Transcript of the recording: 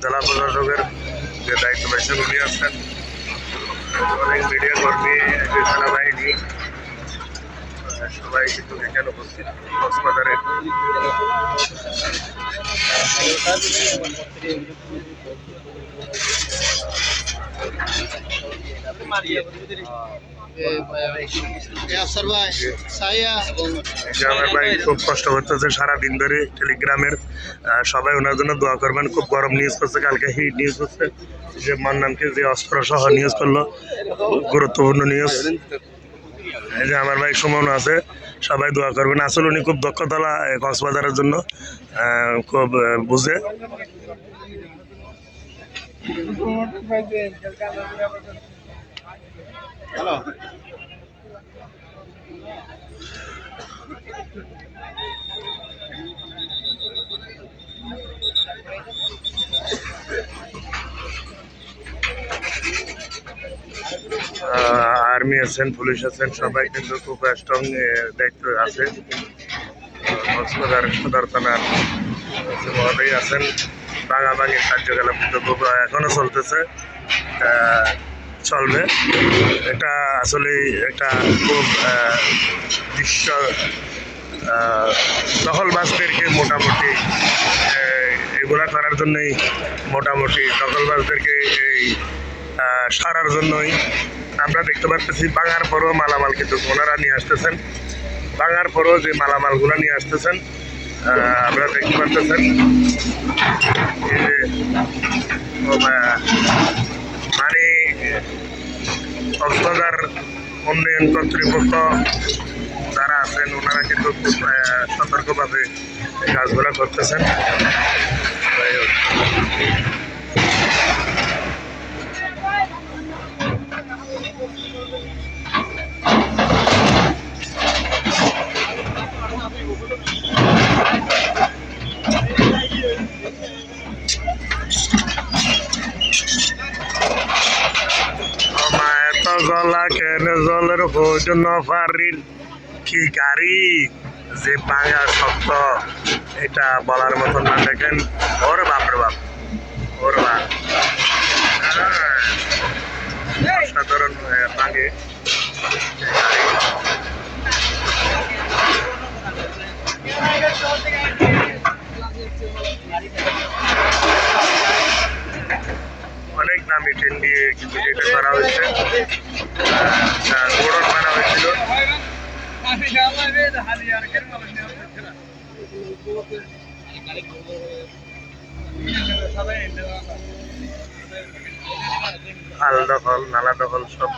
জেলা প্রশাসকের যে দায়িত্ব পাইছেন উনি আছেন, অনেক মিডিয়া কর্মী, সেনাবাহিনী, সবাই কিন্তু এখানে উপস্থিত কক্সবাজারে। আমার ভাই খুব কষ্ট করতেছে সারাদিন ধরে, টেলিগ্রামের সবাই ওনার জন্য দোয়া করবেন। খুব গরম নিউজ করছে, কালকে হিট নিউজ হচ্ছে যে মান্নানকে যে অস্ত্র সহ নিউজ করলো, গুরুত্বপূর্ণ নিউজ। এই যে আমার ভাই সুমন আছে, সবাই দোয়া করবেন। আসলে উনি খুব দক্ষতালা কক্সবাজারের জন্য, খুব বুঝে। হ্যালো, আর্মি আছেন, পুলিশ আছেন, সবাই কিন্তু খুব স্ট্রং দায়িত্ব আছে। কক্সবাজার সদর থানার মহোদয় আছেন। ভাঙাভাঙির কার্যকলাপ কিন্তু খুব এখনো চলতেছে, চলবে। এটা আসলে একটা খুব দৃশ্য। দখলবাজদেরকে মোটামুটি এগুলা করার জন্যই, মোটামুটি দখলবাজদেরকে এই সারার জন্যই আমরা দেখতে পাচ্ছি। ভাঙার পরও মালামাল কিন্তু ওনারা নিয়ে আসতেছেন, ভাঙার পরও যে মালামালগুলো নিয়ে আসতেছেন আপনারা দেখতে পাচ্ছেন। মানে কক্সবাজার উন্নয়ন কর্তৃপক্ষ যারা আছেন ওনারা কিন্তু খুব সতর্কভাবে কাজগুলো করতেছেন। গলা কেন জলের খোঁজ নফারির কি গাড়ি যে ভাঙা শক্ত, এটা বলার মতন না। দেখেন ওর বাপরে বাপ, ওর বাপ সাধারণ ভাঙে অনেক দামি ট্রেন দিয়ে কিন্তু যেটা করা হয়েছে, গোড়ন মারা হয়েছিল। খাল দখল, নালা দখল, সব